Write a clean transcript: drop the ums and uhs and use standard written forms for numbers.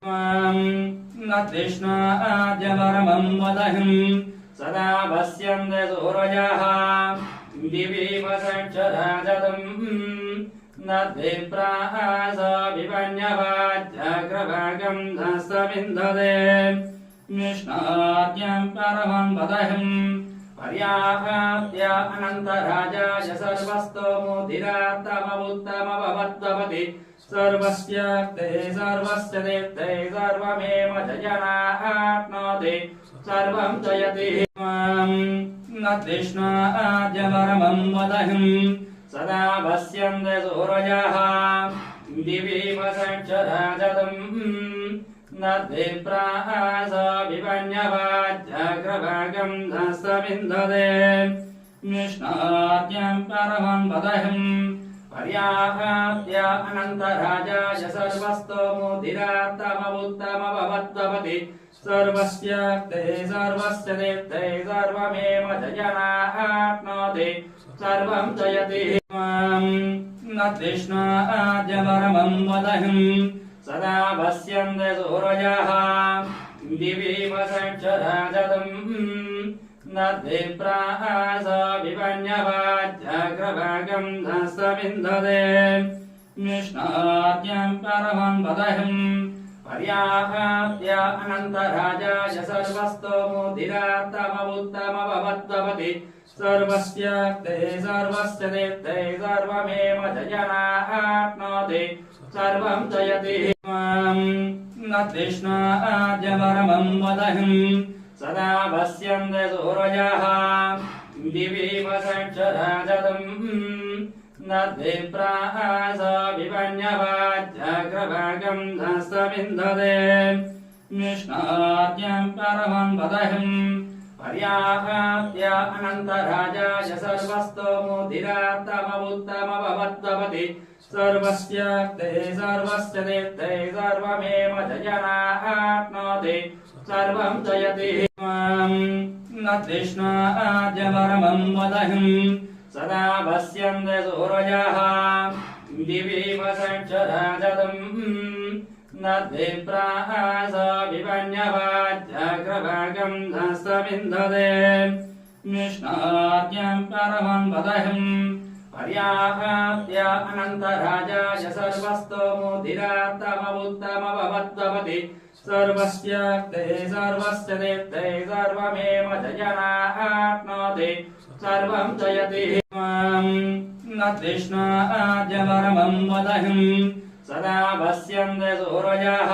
न तृष्णाद्यपरमं वदहिं सदा पश्यन्ते सूरजः दिवि वसक्षराजतम् न द्विप्रास विपन्यवाद्याग्रभागं धस्तमिन्धते कृष्णाद्यं परमं वदहिं पर्याप्य अनन्तराजाय सर्वस्तोमुदिरात्तमवुत्तमभवद्भवति सर्वस्याप्ते सर्वस्य देप्ते सर्वमेव जनाप्नोति सर्वं जयति न तृष्णाद्यपरमं वदहिं सदा पश्यन्ते सूरजः दिवि वसक्षराजतम् न द्विप्रास विपन्यवाद्याग्रभागं धस्तमिन्धते कृष्णाद्यं परमं वदहिं पर्याप्य अनन्तराजाय सर्वस्तोमुदिरात्तमवुत्तमभवद्भवति सर्वस्याप्ते सर्वस्य देप्ते सर्वमेव जनाप्नोति सर्वं जयति न तृष्णाद्यपरमं वदहिं सदा पश्यन्ते सूरजः दिवि वसक्षराजतम् न द्विप्रास विपन्यवाद्याग्रभागं धस्तमिन्धते कृष्णाद्यं परमं वदहिं पर्याप्य अनन्तराजाय सर्वस्तोमुदिरात्तमवुत्तमभवद्भवति सर्वस्याप्ते सर्वस्य देप्ते सर्वमेव जनाप्नोति सर्वं जयति न तृष्णाद्यपरमं वदहिं सदा पश्यन्ते सूरजः दिवि वसक्षराजतम् न द्विप्रास विपन्यवाद्याग्रभागं धस्तमिन्धते कृष्णाद्यं परमं वदहिं पर्याप्य अनन्तराजाय सर्वस्तोमुदिरात्तमवुत्तमभवद्भवति सर्वस्याप्ते सर्वस्य देप्ते सर्वमेव जनाप्नोति सर्वं जयति न तृष्णाद्यपरमं वदहिं सदा पश्यन्ते सूरजः दिवि वसक्षराजतम् न द्विप्रास विपन्यवाद्याग्रभागं धस्तमिन्धते कृष्णाद्यं परमं वदहिं पर्याप्य अनन्तराजाय सर्वस्तोमुदिरात्तमवुत्तमभवद्भवति सर्वस्याप्ते सर्वस्य देप्ते सर्वमेव जनाप्नोति सर्वं जयति न तृष्णाद्यपरमं वदहिं सदा पश्यन्ते सूरजः